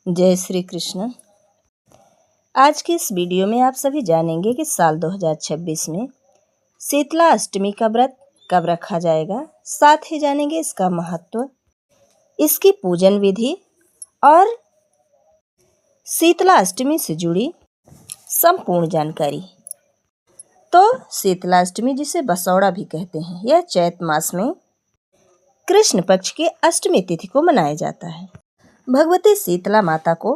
जय श्री कृष्ण। आज के इस वीडियो में आप सभी जानेंगे कि साल 2026 में शीतला अष्टमी का व्रत कब रखा जाएगा। साथ ही जानेंगे इसका महत्व, इसकी पूजन विधि और शीतला अष्टमी से जुड़ी संपूर्ण जानकारी। तो शीतला अष्टमी, जिसे बसौड़ा भी कहते हैं, यह चैत मास में कृष्ण पक्ष के अष्टमी तिथि को मनाया जाता है। भगवती शीतला माता को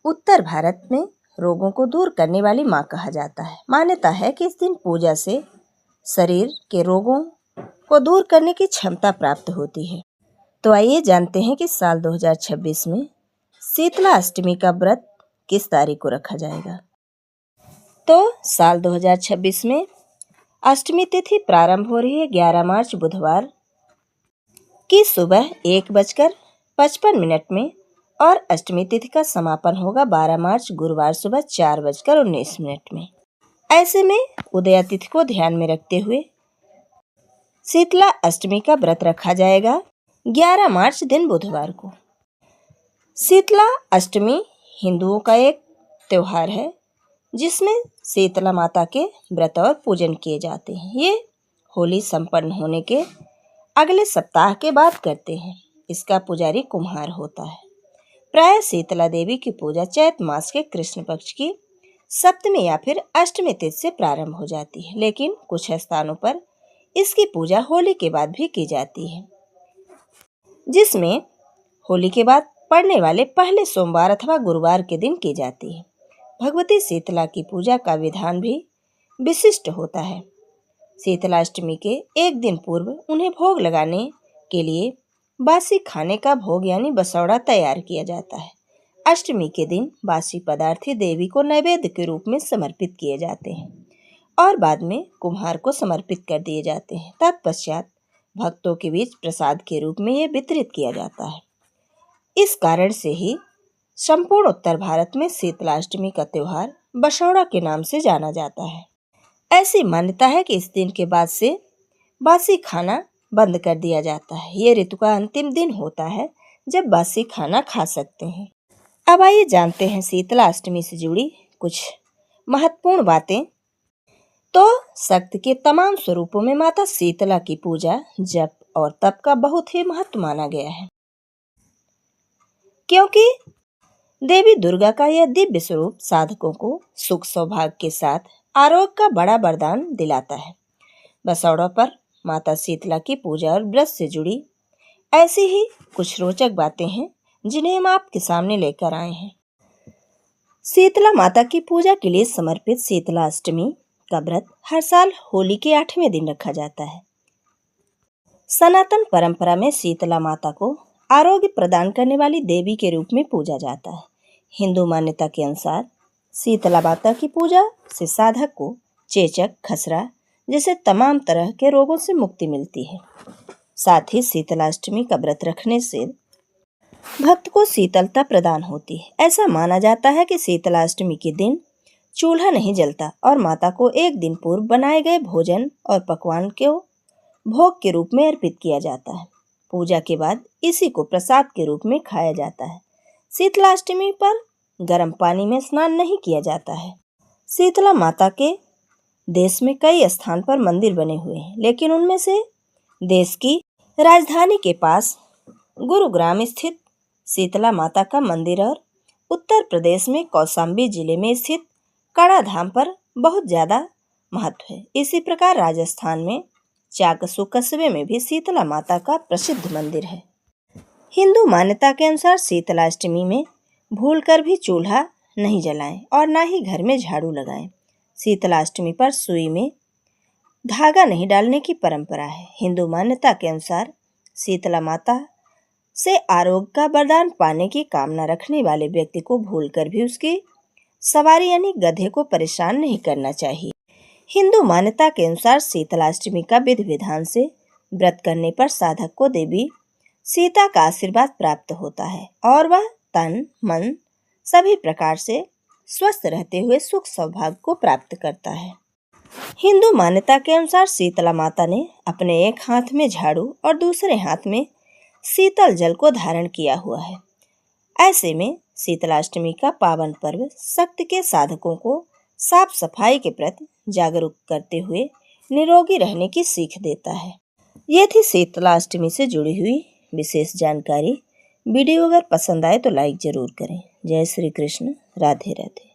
उत्तर भारत में रोगों को दूर करने वाली माँ कहा जाता है। मान्यता है कि इस दिन पूजा से शरीर के रोगों को दूर करने की क्षमता प्राप्त होती है। तो आइए जानते हैं कि साल 2026 में शीतला अष्टमी का व्रत किस तारीख को रखा जाएगा। तो साल 2026 में अष्टमी तिथि प्रारंभ हो रही है 11 मार्च बुधवार की सुबह 1:55 में और अष्टमी तिथि का समापन होगा 12 मार्च गुरुवार सुबह 4:19 में। ऐसे में उदया तिथि को ध्यान में रखते हुए शीतला अष्टमी का व्रत रखा जाएगा 11 मार्च दिन बुधवार को। शीतला अष्टमी हिंदुओं का एक त्योहार है जिसमें शीतला माता के व्रत और पूजन किए जाते हैं। ये होली संपन्न होने के अगले सप्ताह के बाद करते हैं। इसका पुजारी कुम्हार होता है। प्राय शीतला देवी की पूजा चैत मास के कृष्ण पक्ष की सप्तमी या फिर अष्टमी तिथि से प्रारंभ हो जाती है, लेकिन कुछ स्थानों पर इसकी पूजा होली के बाद भी की जाती है, जिसमें होली के बाद पड़ने वाले पहले सोमवार अथवा गुरुवार के दिन की जाती है। भगवती शीतला की पूजा का विधान भी विशिष्ट होता है। शीतला अष्टमी के एक दिन पूर्व उन्हें भोग लगाने के लिए बासी खाने का भोग यानी बसौड़ा तैयार किया जाता है। अष्टमी के दिन बासी पदार्थ देवी को नैवेद्य के रूप में समर्पित किए जाते हैं और बाद में कुम्हार को समर्पित कर दिए जाते हैं। तत्पश्चात भक्तों के बीच प्रसाद के रूप में ये वितरित किया जाता है। इस कारण से ही संपूर्ण उत्तर भारत में शीतला अष्टमी का त्योहार बसौड़ा के नाम से जाना जाता है। ऐसी मान्यता है कि इस दिन के बाद से बासी खाना बंद कर दिया जाता है। ये ऋतु का अंतिम दिन होता है जब बासी खाना खा सकते हैं। अब आइए जानते हैं शीतला अष्टमी से जुड़ी कुछ महत्वपूर्ण बातें। तो शक्ति के तमाम स्वरूपों में माता शीतला की पूजा, जप और तप का बहुत ही महत्व माना गया है, क्योंकि देवी दुर्गा का यह दिव्य स्वरूप साधकों को सुख सौभाग्य के साथ आरोग्य का बड़ा वरदान दिलाता है। बसौड़ा पर माता शीतला की पूजा और व्रत से जुड़ी ऐसी ही कुछ रोचक बातें हैं जिन्हें हम आपके सामने लेकर आए हैं। शीतला माता की पूजा के लिए समर्पित शीतला अष्टमी का व्रत हर साल होली के 8वें दिन रखा जाता है। सनातन परंपरा में शीतला माता को आरोग्य प्रदान करने वाली देवी के रूप में पूजा जाता है। हिंदू मान्यता के अनुसार शीतला माता की पूजा से साधक को चेचक, खसरा जैसे तमाम तरह के रोगों से मुक्ति मिलती है। साथ ही शीतला अष्टमी का व्रत रखने से भक्त को शीतलता प्रदान होती है। ऐसा माना जाता है कि शीतला अष्टमी के दिन चूल्हा नहीं जलता और माता को एक दिन पूर्व बनाए गए भोजन और पकवान को भोग के रूप में अर्पित किया जाता है। पूजा के बाद इसी को प्रसाद के रूप में खाया जाता है। शीतला अष्टमी पर गर्म पानी में स्नान नहीं किया जाता है। शीतला माता के देश में कई स्थान पर मंदिर बने हुए हैं, लेकिन उनमें से देश की राजधानी के पास गुरुग्राम स्थित शीतला माता का मंदिर और उत्तर प्रदेश में कौशाम्बी जिले में स्थित कड़ा धाम पर बहुत ज़्यादा महत्व है। इसी प्रकार राजस्थान में चाकसू कस्बे में भी शीतला माता का प्रसिद्ध मंदिर है। हिंदू मान्यता के अनुसार शीतला अष्टमी में भूलकर भी चूल्हा नहीं जलाएं और ना ही घर में झाड़ू लगाएं। शीतला अष्टमी पर सुई में धागा नहीं डालने की परंपरा है। हिंदू मान्यता के अनुसार शीतला माता से आरोग्य का वरदान पाने की कामना रखने वाले व्यक्ति को भूलकर भी उसकी सवारी यानी गधे को परेशान नहीं करना चाहिए। हिंदू मान्यता के अनुसार शीतला अष्टमी का विधि विधान से व्रत करने पर साधक को देवी सीता का आशीर्वाद प्राप्त होता है और वह तन मन सभी प्रकार से स्वस्थ रहते हुए सुख सौभाग्य को प्राप्त करता है। हिंदू मान्यता के अनुसार शीतला माता ने अपने एक हाथ में झाड़ू और दूसरे हाथ में शीतल जल को धारण किया हुआ है। ऐसे में शीतलाष्टमी का पावन पर्व शक्ति के साधकों को साफ सफाई के प्रति जागरूक करते हुए निरोगी रहने की सीख देता है। ये थी शीतलाष्टमी से जुड़ी हुई विशेष जानकारी। वीडियो अगर पसंद आए तो लाइक ज़रूर करें। जय श्री कृष्ण। राधे राधे।